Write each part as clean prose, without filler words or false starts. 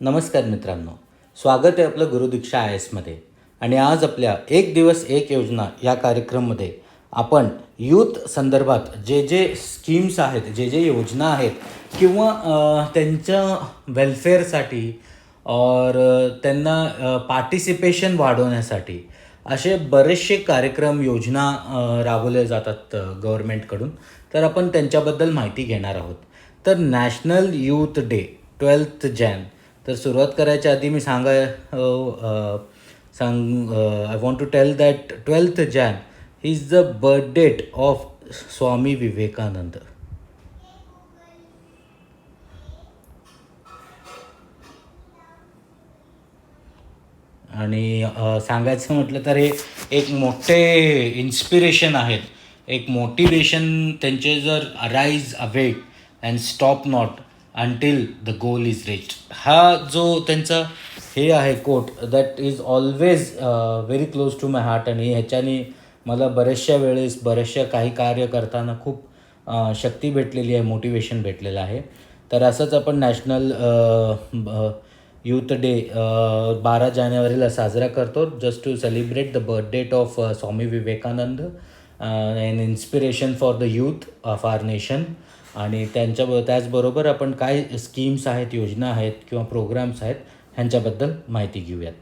नमस्कार मित्रांनो, स्वागत आहे आपलं गुरुदीक्षा आय एसमध्ये. आणि आज आपल्या एक दिवस एक योजना या कार्यक्रममध्ये आपण यूथ संदर्भात जे जे स्कीम्स आहेत, जे जे योजना आहेत किंवा त्यांच्या वेलफेअरसाठी और त्यांना पार्टिसिपेशन वाढवण्यासाठी असे बरेचसे कार्यक्रम योजना राबवले जातात गव्हर्मेंटकडून. तर आपण त्यांच्याबद्दल माहिती घेणार आहोत. तर national youth day 12th Jan. तर सुरुवात करायच्या आधी मी I want to tell that 12th Jan is the birth date of Swami Vivekananda. आणि सांगायचं म्हटलं तर हे एक मोठे इन्स्पिरेशन आहेत, एक मोटिवेशन त्यांचे. जर arise awake and stop not until the goal is reached, हा जो त्यांचा हे आहे quote, that is always very close to my heart. आणि ह्याच्याने मला बऱ्याचशा काही कार्य करताना खूप शक्ती भेटलेली आहे, मोटिवेशन भेटलेलं आहे. तर असंच आपण नॅशनल यूथ डे 12 जानेवारीला साजरा करतो, just to celebrate the birth date of Swami Vivekananda, and inspiration for the youth of our nation. आणि त्याचबरोबर आपण काय स्कीम्स आहेत, योजना आहेत किंवा प्रोग्राम्स आहेत ह्यांच्याबद्दल माहिती घेऊयात.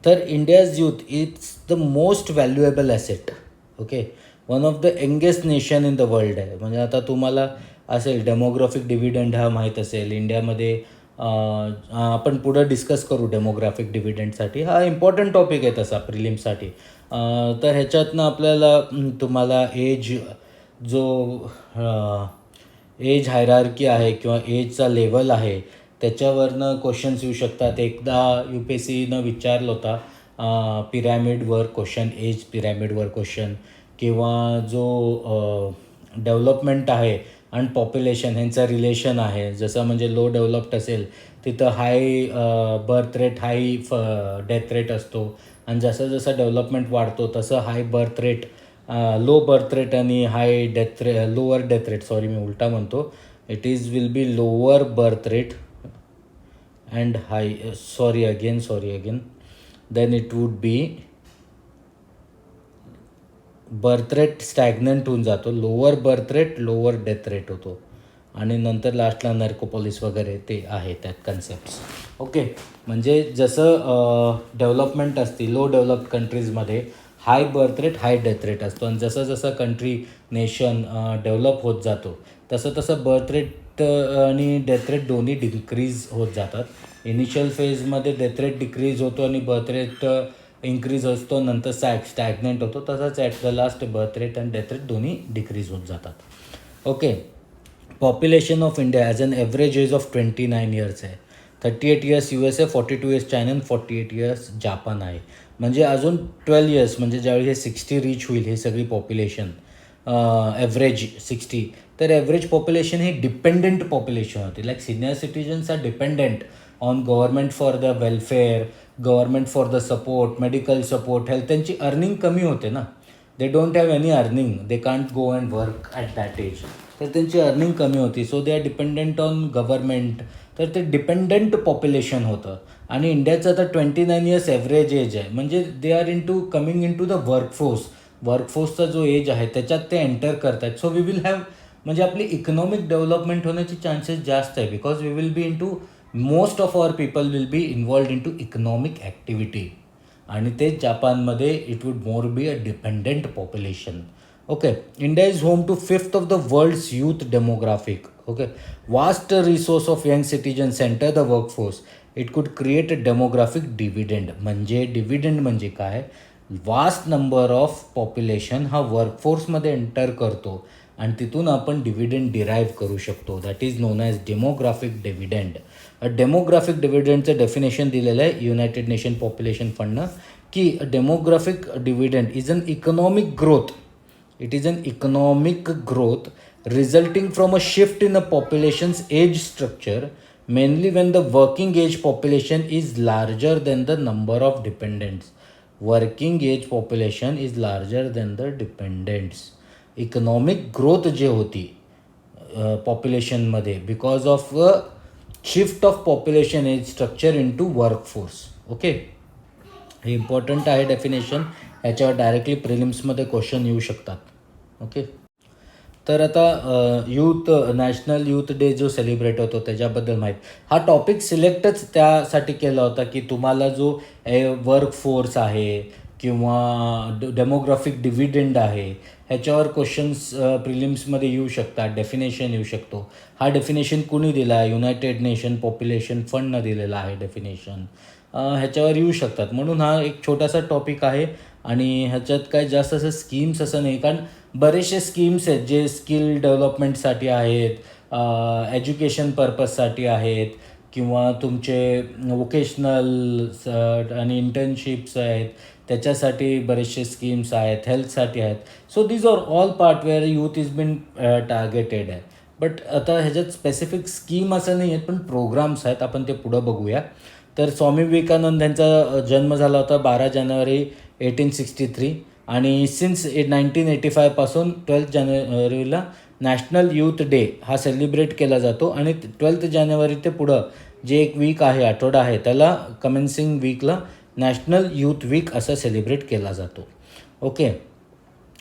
तर India's youth is the most valuable asset. Okay, one of the youngest nation in the world आहे. म्हणजे आता तुम्हाला असेल डेमोग्राफिक डिव्हिडंड हा माहीत असेल इंडियामध्ये. आपण पुढं डिस्कस करू डेमोग्राफिक डिव्हिडंडसाठी. हा इम्पॉर्टंट टॉपिक आहे तसा प्रिलिम्ससाठी. तर ह्याच्यातनं आपल्याला तुम्हाला जो एज हायरार्की आहे किंवा एजचा लेवल आहे त्याच्यावरनं क्वेश्चन्स येऊ शकतात. एकदा यू पी एस सीनं विचारलं होता पिरॅमिडवर क्वेश्चन, एज पिरॅमिडवर क्वेश्चन, किंवा जो डेव्हलपमेंट आहे आणि पॉप्युलेशन ह्यांचं रिलेशन आहे. जसं म्हणजे लो डेव्हलप्ड असेल तिथं high birth rate, high death rate असतो. आणि जसं जसं डेव्हलपमेंट वाढतो तसं high birth rate, low birth rate आणि high death rate, lower death rate, sorry मी उलटा म्हणतो. It is will be lower birth rate and high, sorry again, then it would be birth rate stagnant होऊन जातो, lower birth rate lower death rate होतो. आणि नंतर लास्टला नर्कोपॉलिस वगैरे ते आहे त्यात कन्सेप्ट्स. ओके, म्हणजे जसं डेव्हलपमेंट असते लो डेव्हलप्ड कंट्रीजमध्ये हाय birth rate high death rate असतो. आणि जसं जसं कंट्री नेशन डेव्हलप होत जातो तसं तसं बर्थ रेट आणि डेथ रेट दोन्ही डिक्रीज होत जातात. इनिशियल फेजमध्ये डेथ रेट डिक्रीज होतो आणि बर्थ रेट इन्क्रीज असतो, नंतर स्टॅग्नेंट होतो. तसंच at the last birth rate आणि डेथ रेट दोन्ही डिक्रीज होत जातात. Okay, population of India as an average age of 29 years आहे. 38 इयर्स USA, 42 इयर्स चायना आणि 48 इयर्स जापान आहे. म्हणजे अजून 12 इयर्स, म्हणजे ज्यावेळी हे 60 रीच होईल हे सगळी पॉप्युलेशन, ॲव्हरेज 60, तर ॲव्हरेज पॉप्युलेशन हे डिपेंडंट पॉप्युलेशन होते. Like senior citizens are dependent on government for the welfare, government for the support, medical support, health. त्यांची अर्निंग कमी होते ना, they don't have any earning, they can't go and work at that age. तर त्यांची earning कमी होती, so they are dependent on government. तर ते डिपेंडंट पॉप्युलेशन होतं. आणि इंडियाचं आता 29 इयर्स ॲव्हरेज एज आहे, म्हणजे they are coming in to the वर्कफोर्सचा जो एज आहे त्याच्यात ते एंटर करत आहेत. सो वी विल हॅव, म्हणजे आपली इकॉनॉमिक डेव्हलपमेंट होण्याचे चान्सेस जास्त आहे, because we will be in to, most of our people will be involved in to economic activity. आणि तेच जापानमध्ये it would more be a dependent population. Okay, India is home to 5th of the world's youth demographic. Okay, vast resource of young citizen center the workforce, it could create a demographic dividend. म्हणजे dividend म्हणजे काय, vast number of population हा वर्कफोर्समध्ये enter करतो आणि तिथून आपण dividend derive करू शकतो. That is known as demographic dividend. Demographic डिव्हिडंडचं डेफिनेशन दिलेलं आहे युनायटेड नेशन पॉप्युलेशन फंडनं, की demographic dividend is an economic growth. It is an economic growth resulting from a shift in a population's age structure, mainly when the working age population is larger than the number of dependents. Working age population is larger than the dependents. Economic growth जे होती पॉप्युलेशनमध्ये because of shift of population age structure into workforce. Okay, हे important आहे definition. ह्याच्यावर directly प्रिलिम्समध्ये question येऊ शकतात. Okay, तर आता नॅशनल यूथ डे जो सेलिब्रेट होतो त्याच्याबद्दल हा टॉपिक सिलेक्टच त्यासाठी केला होता की तुम्हाला जो वर्कफोर्स आहे किंवा डेमोग्राफिक डिव्हिडंड आहे ह्याच्यावर क्वेश्चन्स प्रिलिम्समध्ये येऊ शकतात, डेफिनेशन येऊ शकतो. हा डेफिनेशन कुणी दिला आहे? युनायटेड नेशन पॉप्युलेशन फंडनं दिलेला आहे डेफिनेशन. ह्याच्यावर येऊ शकतात, म्हणून हा एक छोटासा टॉपिक आहे. आणि ह्याच्यात काय जास्त असं स्कीम्स असं नाही, कारण बरेचसे स्कीम्स आहेत जे स्किल डेव्हलपमेंटसाठी आहेत, एज्युकेशन पर्पजसाठी आहेत किंवा तुमचे वोकेशनल आणि इंटर्नशिप्स आहेत त्याच्यासाठी बरेचसे स्कीम्स आहेत, हेल्थसाठी आहेत. So these are all part where youth is been targeted आहे. बट आता ह्याच्यात स्पेसिफिक स्कीम असं नाही आहेत, पण प्रोग्राम्स आहेत. आपण ते पुढं बघूया. तर स्वामी विवेकानंद यांचा जन्म झाला होता 12 जानेवारी 1863 आणि सिन्स 1985पासून 12 जानेवारीला नॅशनल यूथ डे हा सेलिब्रेट केला जातो. आणि 12 जानेवारी ते पुढं जे एक वीक आहे, आठवडा आहे, त्याला कमेन्सिंग वीकला नॅशनल यूथ वीक असं सेलिब्रेट केला जातो. Okay,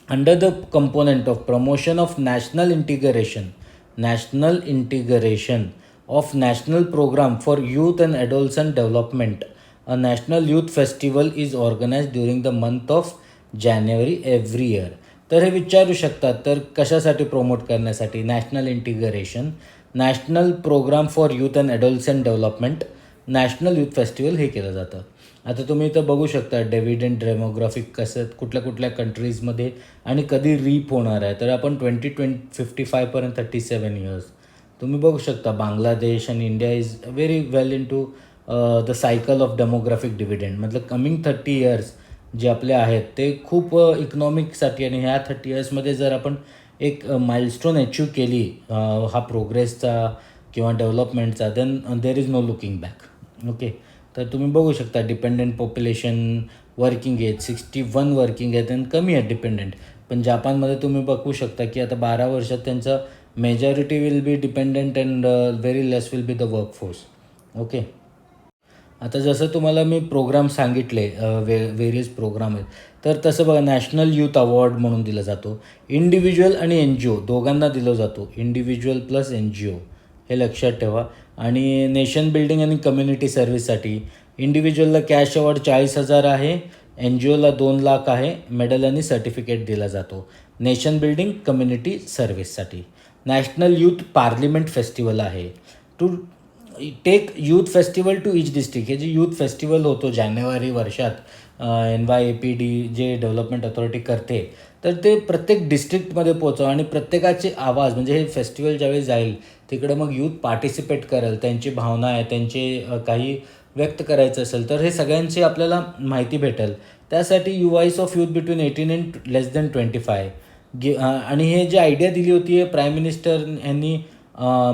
under the component of promotion of national integration of National Program for Youth and Adolescent Development, a National Youth Festival is organized during the month of January every year. तर हे विचारू शकतात, तर कशासाठी promote करण्यासाठी? National integration, national program for youth and adolescent development, national youth festival हे केलं जातं. आता तुम्ही इथं बघू शकता डिव्हिडंड डेमोग्राफिक कसं कुठल्या कुठल्या कंट्रीजमध्ये आणि कधी रीप होणार आहे. तर आपण 2055पर्यंत 37 इयर्स तुम्ही बघू शकता. बांगलादेश आणि India is very well in to the cycle of demographic dividend. मतलब कमिंग 30 इयर्स जे आपले आहेत ते खूप इकॉनॉमिकसाठी, आणि ह्या 30 इयर्समध्ये जर आपण एक माइलस्टोन अचीव केली हा प्रोग्रेसचा किंवा डेव्हलपमेंटचा, then there is no looking back. Okay, तर तुम्ही बघू शकता dependent population, working age 61 working age आणि कमी आहेत डिपेंडंट. पण जापानमध्ये तुम्ही बघू शकता की आता 12 वर्षात त्यांचं majority will be dependent and very less will be the workforce. Okay, आता जसं तुम्हाला मी प्रोग्राम सांगितले व्हेरियस प्रोग्राम आहेत, तर तसं बघा नॅशनल यूथ अवॉर्ड म्हणून दिला जातो. इंडिव्हिज्युअल आणि NGO दोघांना दिलं जातो. इंडिव्हिज्युअल प्लस NGO हे लक्षात ठेवा. आणि नेशन बिल्डिंग आणि कम्युनिटी सर्व्हिससाठी इंडिव्हिज्युअलला कॅश अवॉर्ड 40,000 आहे, NGOला 2 लाख आहे, मेडल आणि सर्टिफिकेट दिला जातो. नेशन बिल्डिंग कम्युनिटी सर्व्हिससाठी नॅशनल यूथ पार्लिमेंट फेस्टिवल आहे. To take youth festival to each district. हे जे यूथ फेस्टिवल होतो जानेवारी वर्षात NYAPD जे डेव्हलपमेंट अथॉरिटी करते, तर ते प्रत्येक डिस्ट्रिक्टमध्ये पोहोचवा आणि प्रत्येकाचे आवाज, म्हणजे हे फेस्टिवल ज्यावेळी जाईल तिकडं मग यूथ पार्टिसिपेट करेल, त्यांची भावना आहे, त्यांचे काही व्यक्त करायचं असेल तर हे सगळ्यांची आपल्याला माहिती भेटेल. त्यासाठी voice of youth between 18 and less than 25 आणि हे जे आयडिया दिली होती प्राईम मिनिस्टर यांनी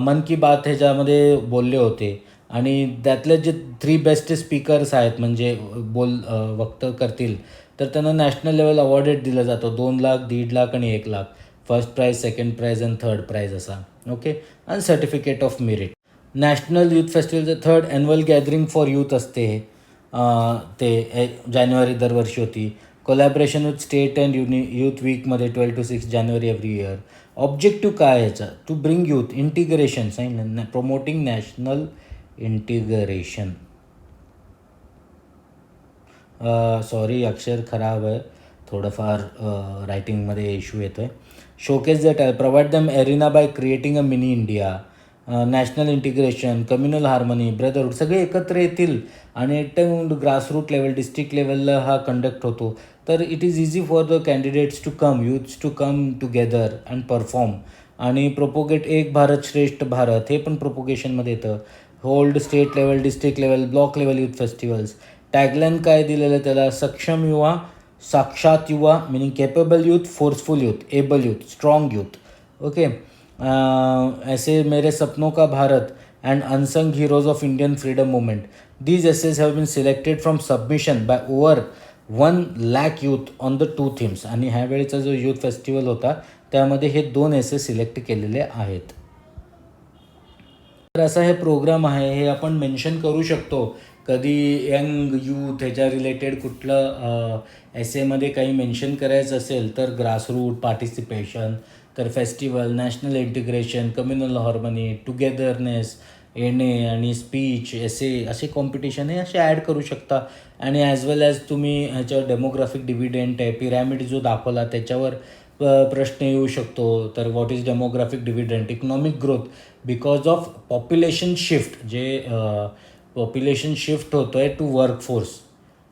मन की बात ह्याच्यामध्ये बोलले होते. आणि त्यातले जे 3 बेस्ट स्पीकर्स आहेत, म्हणजे वक्तव्य करतील, तर त्यांना नॅशनल लेवल अवॉर्डेड दिलं जातं. 2 लाख, 1.5 लाख आणि 1 lakh. First prize, second prize आणि थर्ड प्राईज असा. ओके, आणि certificate of merit. National youth फेस्टिवलचं 3rd annual gathering for youth असते हे. ते जानेवारी दरवर्षी होती. Collaboration with state and youth वीकमध्ये 12 to 6 जानेवारी एव्हरी इयर. ऑब्जेक्टिव्ह काय ह्याचा? टू ब्रिंग यूथ इंटिग्रेशन, सांगितलं, प्रमोटिंग नॅशनल इंटिग्रेशन. सॉरी अक्षर खराब आहे थोडंफार, रायटिंगमध्ये इश्यू येतो आहे. Showcase the talent, provide them arena by creating a mini India. National integration, communal harmony, brotherhood सगळे एकत्र येतील आणि एकदम ग्रासरूट लेवल, डिस्ट्रिक्ट लेवलला हा कंडक्ट होतो. तर it is easy for the candidates to come, youths to come together and perform. आणि प्रोपोगेट एक भारत श्रेष्ठ भारत हे पण प्रोपोगेशनमध्ये येतं. Hold state level, district level, block level youth festivals. Tagline काय दिलेलं त्याला? सक्षम युवा, साक्षात युवा, meaning capable youth, forceful youth, able youth, strong youth. Okay, ऐसे मेरे सपनों का Bharat and unsung heroes of Indian freedom movement. These essays have been selected from submission by over 1 lakh youth on the 2 themes. आणि ह्यावेळीचा जो youth festival होता त्यामध्ये हे 2 एसे select केलेले आहेत. तर असा हे प्रोग्राम आहे, हे आपण मेन्शन करू शकतो. कधी यंग यूथ ह्याच्या रिलेटेड कुठलं एसेमध्ये काही मेन्शन करायचं असेल तर ग्रासरूट पार्टिसिपेशन, तर festival, national integration, communal harmony, togetherness येणे आणि स्पीच, असे कॉम्पिटिशन हे असे ॲड करू शकता. आणि ॲज वेल ॲज तुम्ही ह्याच्यावर डेमोग्राफिक डिव्हिडंट आहे, पिरॅमिड जो दाखवला त्याच्यावर प्रश्न येऊ शकतो. तर what is demographic dividend, economic growth because of population shift, जे पॉप्युलेशन शिफ्ट होतं आहे टू वर्कफोर्स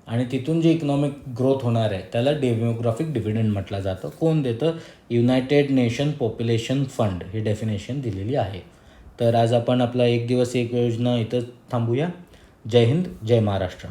आणि तिथून जे इकॉनॉमिक ग्रोथ होणार आहे त्याला डेमोग्राफिक डिव्हिडंड म्हटलं जातं. कोण देतं? युनायटेड नेशन पॉप्युलेशन फंड ही डेफिनेशन दिलेली आहे. तर आज आपण आपला एक दिवस एक योजना इथं थांबूया. जय हिंद, जय महाराष्ट्र.